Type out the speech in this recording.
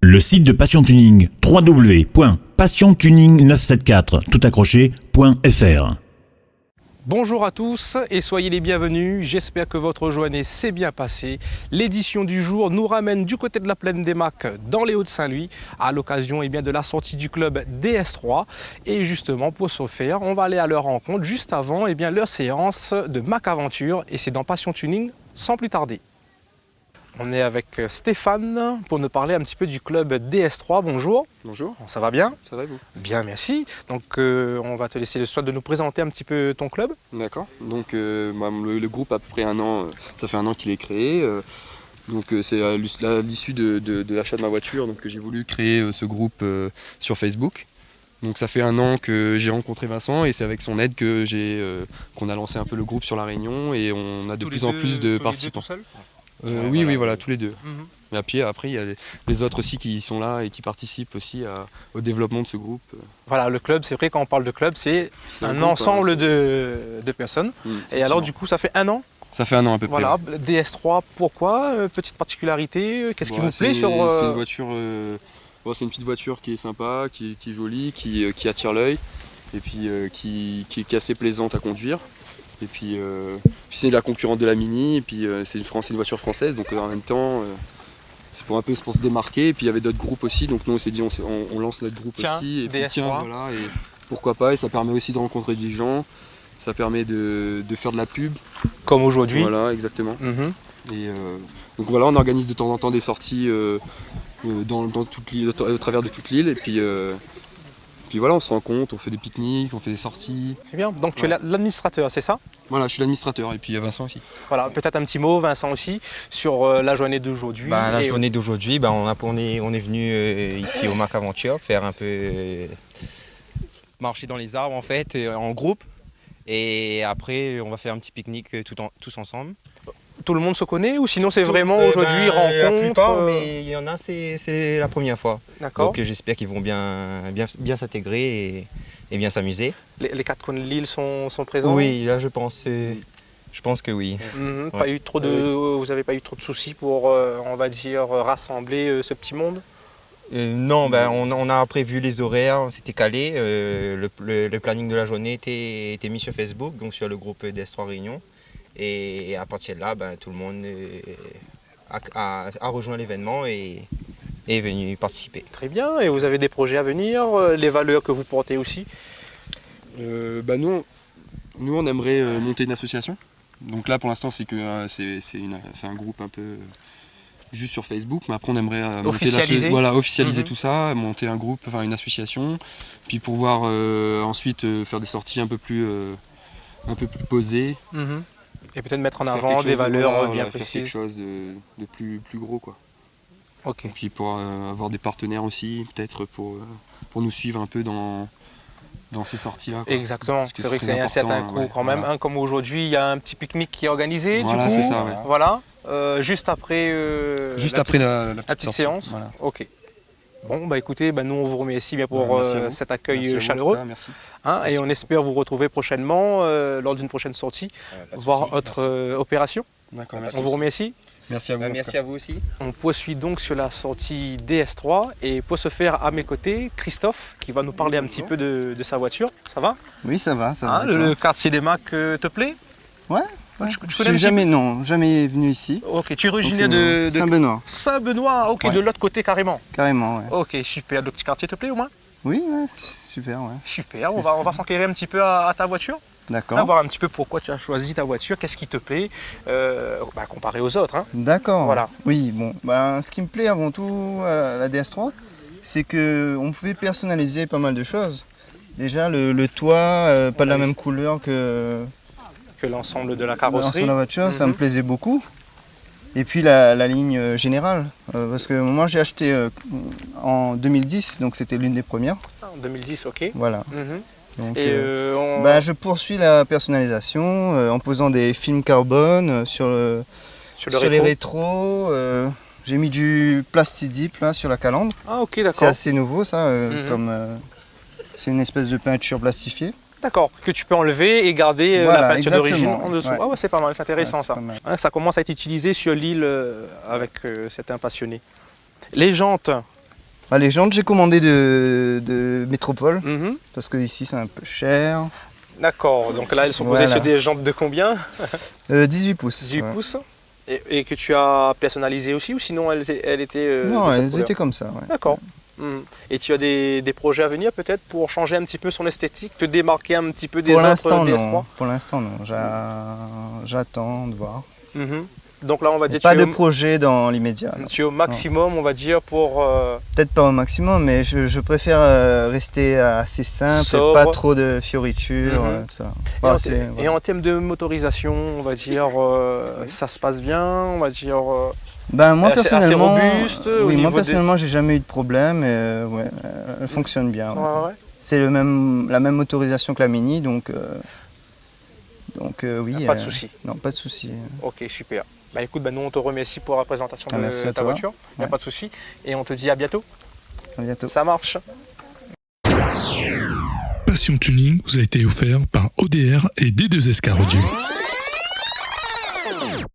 Le site de Passion Tuning, www.passiontuning974, toutaccroché.fr. Bonjour à tous et soyez les bienvenus, j'espère que votre journée s'est bien passée. L'édition du jour nous ramène du côté de la plaine des Macs dans les Hauts-de-Saint-Louis à l'occasion de la sortie du club DS3. Et justement pour ce faire, on va aller à leur rencontre juste avant leur séance de Mac Aventure et c'est dans Passion Tuning sans plus tarder. On est avec Stéphane pour nous parler un petit peu du club DS3. Bonjour. Bonjour. Ça va bien? Ça va et vous? Bien, merci. Donc on va te laisser le soin de nous présenter un petit peu ton club. D'accord. Donc le groupe a à peu près un an, ça fait un an qu'il est créé. C'est à l'issue de l'achat de ma voiture donc, que j'ai voulu créer ce groupe sur Facebook. Donc ça fait un an que j'ai rencontré Vincent et c'est avec son aide que qu'on a lancé un peu le groupe sur La Réunion et on a de plus en plus de participants. Oui, voilà, tous les deux. Et puis après, il y a les autres aussi qui sont là et qui participent aussi au développement de ce groupe. Voilà, le club, c'est vrai, quand on parle de club, c'est un ensemble de personnes. Et alors, du coup, ça fait un an? Ça fait un an à peu près. Voilà, ouais. DS3, pourquoi? Petite particularité, qu'est-ce qui vous plaît sur... C'est une voiture, c'est une petite voiture qui est sympa, qui est jolie, qui attire l'œil et puis qui est assez plaisante à conduire. Et puis c'est la concurrente de la Mini, et puis c'est une voiture française, donc en même temps c'est pour se démarquer. Et puis il y avait d'autres groupes aussi, donc nous on s'est dit on lance notre groupe aussi. Et puis voilà, et pourquoi pas, et ça permet aussi de rencontrer des gens, ça permet de faire de la pub. Comme aujourd'hui. Voilà, exactement. Et donc voilà, on organise de temps en temps des sorties dans toute l'île, au travers de toute l'île, et puis voilà, on se rencontre, on fait des pique-niques, on fait des sorties. C'est bien, donc tu es l'administrateur, c'est ça? Voilà, je suis l'administrateur et puis il y a Vincent aussi. Voilà, peut-être un petit mot, Vincent aussi, sur la journée d'aujourd'hui. La journée d'aujourd'hui, on est venu ici au Mac Aventure faire un peu marcher dans les arbres en fait, en groupe. Et après, on va faire un petit pique-nique tous ensemble. Tout le monde se connaît ou sinon c'est vraiment aujourd'hui rencontre? La plupart, mais il y en a, c'est la première fois. D'accord. Donc j'espère qu'ils vont bien s'intégrer et bien s'amuser. Les quatre coins de l'île sont présents? Oui, là je pense que oui. Ouais. Vous n'avez pas eu trop de soucis pour, on va dire, rassembler ce petit monde? Non, on a prévu les horaires, on s'était calé. Le planning de la journée était mis sur Facebook, donc sur le groupe DS3 Réunion. Et à partir de là, tout le monde a rejoint l'événement et est venu participer. Très bien, et vous avez des projets à venir, les valeurs que vous portez aussi? Nous on aimerait monter une association. Donc là pour l'instant c'est un groupe un peu juste sur Facebook, mais après on aimerait officialiser tout ça, monter un groupe, une association, puis pouvoir ensuite faire des sorties un peu plus posées. Et peut-être mettre en avant des valeurs bien précises. Faire quelque chose de plus gros quoi. Ok. Et puis pour avoir des partenaires aussi, peut-être pour nous suivre un peu dans ces sorties-là. Exactement, c'est vrai que c'est un certain coût quand même. Voilà. Comme aujourd'hui, il y a un petit pique-nique qui est organisé. Voilà, c'est ça. Ouais. Voilà, juste après la petite séance. Voilà. Ok. Bon, écoutez, nous on vous remercie bien pour cet accueil chaleureux. Merci. Et on espère vous retrouver prochainement lors d'une prochaine sortie, voir votre opération. D'accord, merci. On vous remercie. Merci à vous. Merci à vous aussi. On poursuit donc sur la sortie DS3 et pour ce faire à mes côtés, Christophe qui va nous parler un petit peu de sa voiture. Ça va? Oui, ça va. Le quartier des Macs te plaît? Ouais. Je suis jamais venu ici. Ok, tu es originaire de Saint-Benoît. Saint-Benoît, ok, de l'autre côté carrément. Carrément, ouais. Ok, super. Le petit quartier te plaît au moins? Oui, ouais, super, ouais. Super, on va s'enquérir un petit peu à ta voiture. D'accord. Voir un petit peu pourquoi tu as choisi ta voiture, qu'est-ce qui te plaît, comparé aux autres. Hein. D'accord. Voilà. Oui, bon, ce qui me plaît avant tout à la DS3, c'est qu'on pouvait personnaliser pas mal de choses. Déjà, le toit, pas de la même couleur que l'ensemble de la carrosserie. L'ensemble de la voiture, ça me plaisait beaucoup. Et puis la ligne générale, parce que moi j'ai acheté en 2010, donc c'était l'une des premières. En 2010, ok. Voilà. Donc, je poursuis la personnalisation en posant des films carbone sur les rétros. J'ai mis du plastidip là sur la calandre. Ah ok, d'accord. C'est assez nouveau ça, c'est une espèce de peinture plastifiée. D'accord, que tu peux enlever et garder la peinture d'origine en dessous. Ouais. Ah ouais, c'est pas mal, c'est intéressant ça. Ça commence à être utilisé sur l'île avec certains passionnés. Les jantes, Les jantes, j'ai commandé de Métropole, parce que ici c'est un peu cher. D'accord, donc là elles sont posées sur des jantes de combien? 18 pouces. 18 pouces. Et que tu as personnalisé aussi, ou sinon elles étaient... non, elles étaient comme ça. Ouais. D'accord. Et tu as des projets à venir peut-être pour changer un petit peu son esthétique, te démarquer un petit peu des autres DS3? Pour l'instant non, j'attends de voir. Donc là on va dire... Pas de projet dans l'immédiat. Tu es au maximum on va dire pour... Peut-être pas au maximum, mais je préfère rester assez simple, sobre. Pas trop de fioritures, tout ça. Et en termes de motorisation, on va dire, ça se passe bien, on va dire... moi personnellement, assez robuste, moi personnellement j'ai jamais eu de problème, elle fonctionne bien. Ouais. C'est la même motorisation que la Mini, donc oui. Pas de souci. Non, pas de souci. Ok, super. Écoute, nous on te remercie pour la présentation de ta voiture, il n'y a pas de souci, et on te dit à bientôt. À bientôt. Ça marche. Passion Tuning vous a été offert par ODR et D2SK Radio.